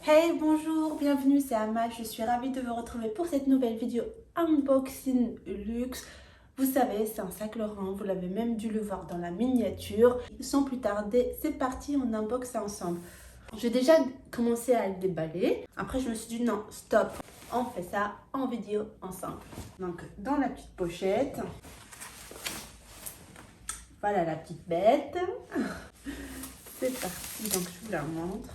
Hey, bonjour, bienvenue, c'est Ama, je suis ravie de vous retrouver pour cette nouvelle vidéo unboxing luxe. Vous savez, c'est un sac Laurent, vous l'avez même dû le voir dans la miniature. Sans plus tarder, c'est parti, on unboxe ça ensemble. J'ai déjà commencé à le déballer. Après, je me suis dit non, stop, on fait ça en vidéo ensemble. Donc, dans la petite pochette, voilà la petite bête. C'est parti, donc je vous la montre.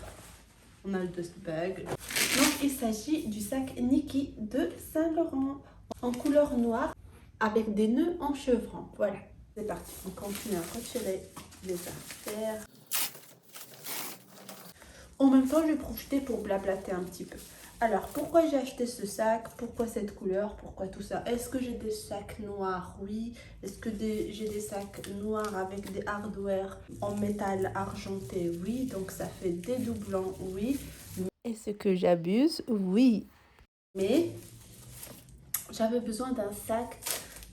On a le dust bag. Donc il s'agit du sac Niki de Saint Laurent en couleur noire avec des nœuds en chevron. Voilà, c'est parti. On continue à retirer les affaires. En même temps, je vais profiter pour blablater un petit peu. Alors, pourquoi j'ai acheté ce sac? Pourquoi cette couleur? Pourquoi tout ça? Est-ce que j'ai des sacs noirs? Oui. Est-ce que j'ai des sacs noirs avec des hardware en métal argenté? Oui. Donc, ça fait des doublons? Oui. Est-ce que j'abuse? Oui. Mais j'avais besoin d'un sac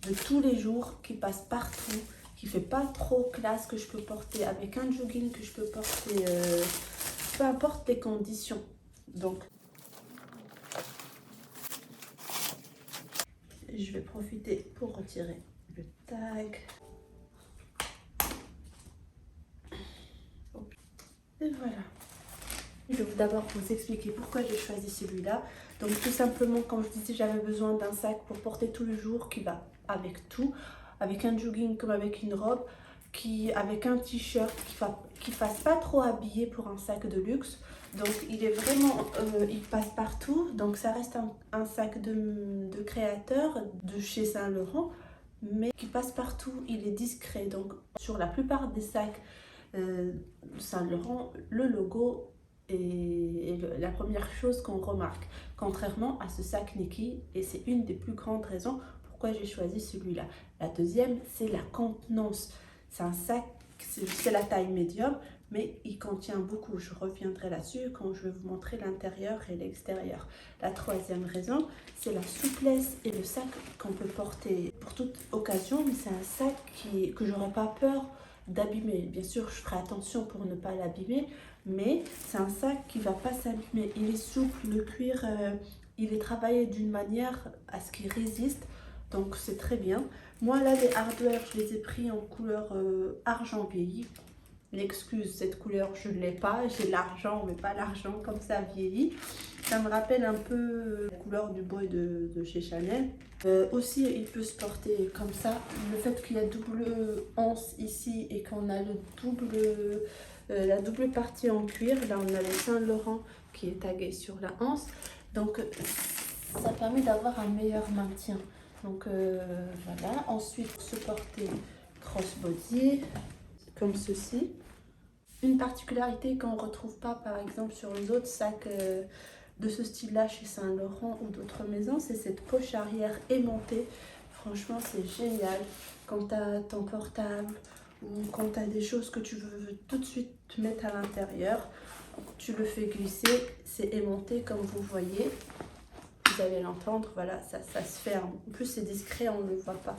de tous les jours qui passe partout, qui fait pas trop classe, que je peux porter avec un jogging, que je peux porter peu importe les conditions. Donc, je vais profiter pour retirer le tag. Et voilà. Je vais d'abord vous expliquer pourquoi j'ai choisi celui-là. Donc tout simplement, comme je disais, j'avais besoin d'un sac pour porter tous les jours qui va avec tout, avec un jogging comme avec une robe, avec un t-shirt qui fasse pas trop habillé pour un sac de luxe. Donc il est vraiment, il passe partout. Donc ça reste un sac de créateur de chez Saint Laurent, mais qui passe partout. Il est discret. Donc sur la plupart des sacs Saint Laurent, le logo est la première chose qu'on remarque, contrairement à ce sac Niki, et c'est une des plus grandes raisons pourquoi j'ai choisi celui-là. La deuxième, c'est la contenance. C'est un sac, c'est la taille médium, mais il contient beaucoup. Je reviendrai là-dessus quand je vais vous montrer l'intérieur et l'extérieur. La troisième raison, c'est la souplesse et le sac qu'on peut porter pour toute occasion, mais c'est un sac que j'aurais pas peur d'abîmer. Bien sûr, je ferai attention pour ne pas l'abîmer, mais c'est un sac qui va pas s'abîmer. Il est souple, le cuir, il est travaillé d'une manière à ce qu'il résiste, donc c'est très bien. Moi là, les hardware, je les ai pris en couleur argent vieilli. L'excuse, cette couleur, je ne l'ai pas. J'ai l'argent, mais pas l'argent comme ça vieilli. Ça me rappelle un peu la couleur du boy de chez Chanel. Aussi, il peut se porter comme ça. Le fait qu'il y a double anse ici et qu'on a la double partie en cuir. Là, on a le Saint Laurent qui est tagué sur la anse. Donc, ça permet d'avoir un meilleur maintien. Donc, voilà. Ensuite, se porter crossbody comme ceci. Une particularité qu'on ne retrouve pas par exemple sur les autres sacs de ce style là chez Saint Laurent ou d'autres maisons, c'est cette poche arrière aimantée. Franchement c'est génial quand tu as ton portable ou quand tu as des choses que tu veux tout de suite te mettre à l'intérieur. Tu le fais glisser, c'est aimanté comme vous voyez. Vous allez l'entendre, voilà, ça se ferme. En plus c'est discret, on ne le voit pas.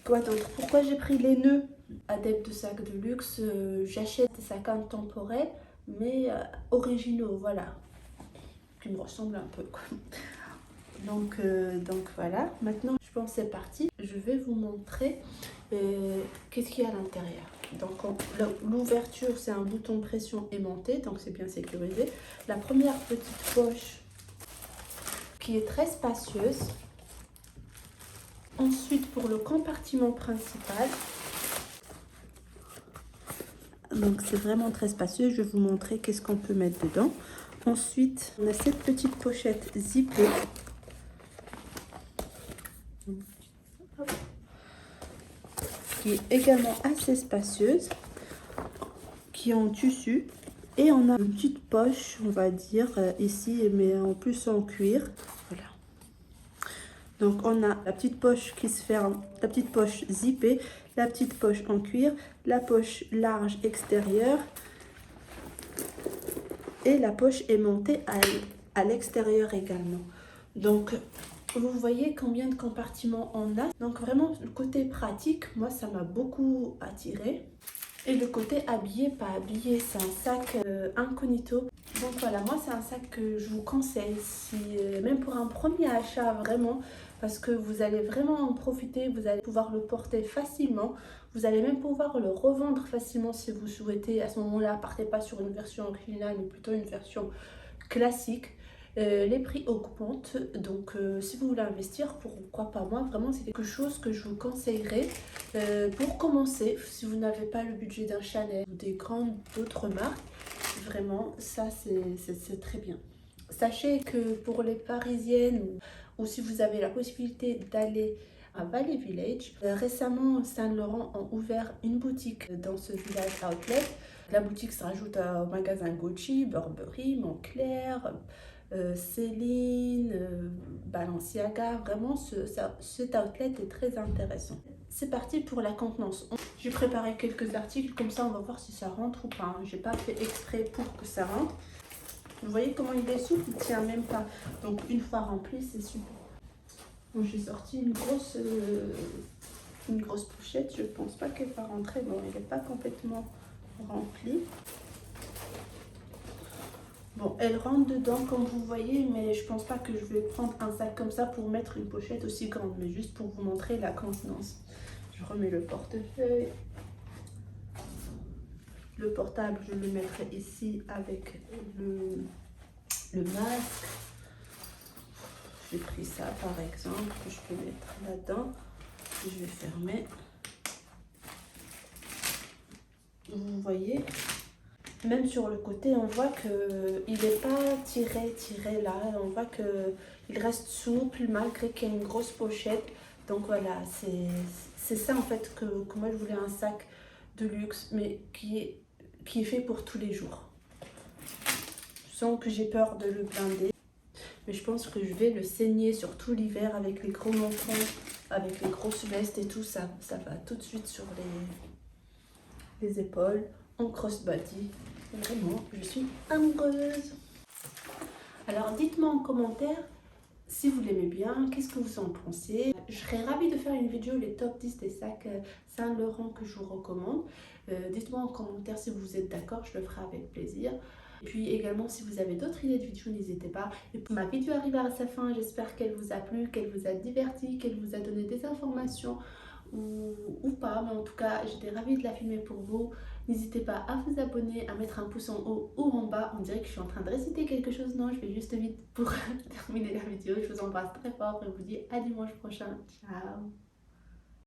Quoi d'autre? Pourquoi j'ai pris les nœuds? Adepte de sacs de luxe, j'achète des sacs intemporels, mais originaux, voilà, qui me ressemblent un peu, quoi. Donc voilà, maintenant je pense c'est parti. Je vais vous montrer qu'est-ce qu'il y a à l'intérieur. Donc l'ouverture, c'est un bouton pression aimanté, donc c'est bien sécurisé. La première petite poche qui est très spacieuse. Ensuite, pour le compartiment principal, donc c'est vraiment très spacieux. Je vais vous montrer qu'est-ce qu'on peut mettre dedans. Ensuite, on a cette petite pochette zippée. Qui est également assez spacieuse. Qui est en tissu. Et on a une petite poche, on va dire, ici, mais en plus en cuir. Voilà. Donc on a la petite poche qui se ferme, la petite poche zippée, la petite poche en cuir, la poche large extérieure et la poche aimantée à l'extérieur également. Donc vous voyez combien de compartiments on a. Donc vraiment le côté pratique, moi ça m'a beaucoup attiré. Et le côté habillé, pas habillé, c'est un sac incognito. Donc voilà, moi c'est un sac que je vous conseille, si, même pour un premier achat vraiment, parce que vous allez vraiment en profiter, vous allez pouvoir le porter facilement, vous allez même pouvoir le revendre facilement si vous souhaitez. À ce moment-là, partez pas sur une version originale, mais plutôt une version classique. Les prix augmentent, donc si vous voulez investir, pourquoi pas moi, vraiment c'est quelque chose que je vous conseillerais pour commencer. Si vous n'avez pas le budget d'un Chanel ou des grandes d'autres marques, vraiment ça c'est très bien. Sachez que pour les parisiennes ou si vous avez la possibilité d'aller à Valley Village, récemment Saint Laurent ont ouvert une boutique dans ce village outlet. La boutique se rajoute au magasin Gucci, Burberry, Moncler, Céline, Balenciaga. Vraiment cet outlet est très intéressant. C'est parti pour la contenance. J'ai préparé quelques articles, comme ça on va voir si ça rentre ou pas. J'ai pas fait exprès pour que ça rentre. Vous voyez comment il est souple, il tient même pas. Donc une fois rempli, c'est super. Bon, j'ai sorti une grosse pochette. Je pense pas qu'elle va rentrer. Bon, elle n'est pas complètement remplie. Bon, elle rentre dedans comme vous voyez, mais je pense pas que je vais prendre un sac comme ça pour mettre une pochette aussi grande, mais juste pour vous montrer la contenance. Je remets le portefeuille. Le portable, je le mettrai ici avec le masque. J'ai pris ça par exemple, que je peux mettre là-dedans. Je vais fermer. Vous voyez, même sur le côté, on voit qu'il n'est pas tiré là. On voit qu'il reste souple malgré qu'il y a une grosse pochette. Donc voilà, c'est ça en fait que moi je voulais un sac de luxe, mais qui est fait pour tous les jours. Sans que j'ai peur de le blinder. Mais je pense que je vais le saigner sur tout l'hiver avec les gros montants, avec les grosses vestes et tout. Ça va tout de suite sur les épaules, en crossbody. Vraiment, je suis amoureuse. Alors dites-moi en commentaire si vous l'aimez bien, qu'est-ce que vous en pensez. Je serais ravie de faire une vidéo, les top 10 des sacs Saint Laurent que je vous recommande. Dites-moi en commentaire si vous êtes d'accord, je le ferai avec plaisir. Et puis également, si vous avez d'autres idées de vidéos, n'hésitez pas. Et ma vidéo arrive à sa fin, j'espère qu'elle vous a plu, qu'elle vous a diverti, qu'elle vous a donné des informations ou pas. Mais en tout cas, j'étais ravie de la filmer pour vous. N'hésitez pas à vous abonner, à mettre un pouce en haut ou en bas. On dirait que je suis en train de réciter quelque chose. Non, je vais juste vite pour terminer la vidéo. Je vous embrasse très fort et vous dis à dimanche prochain. Ciao!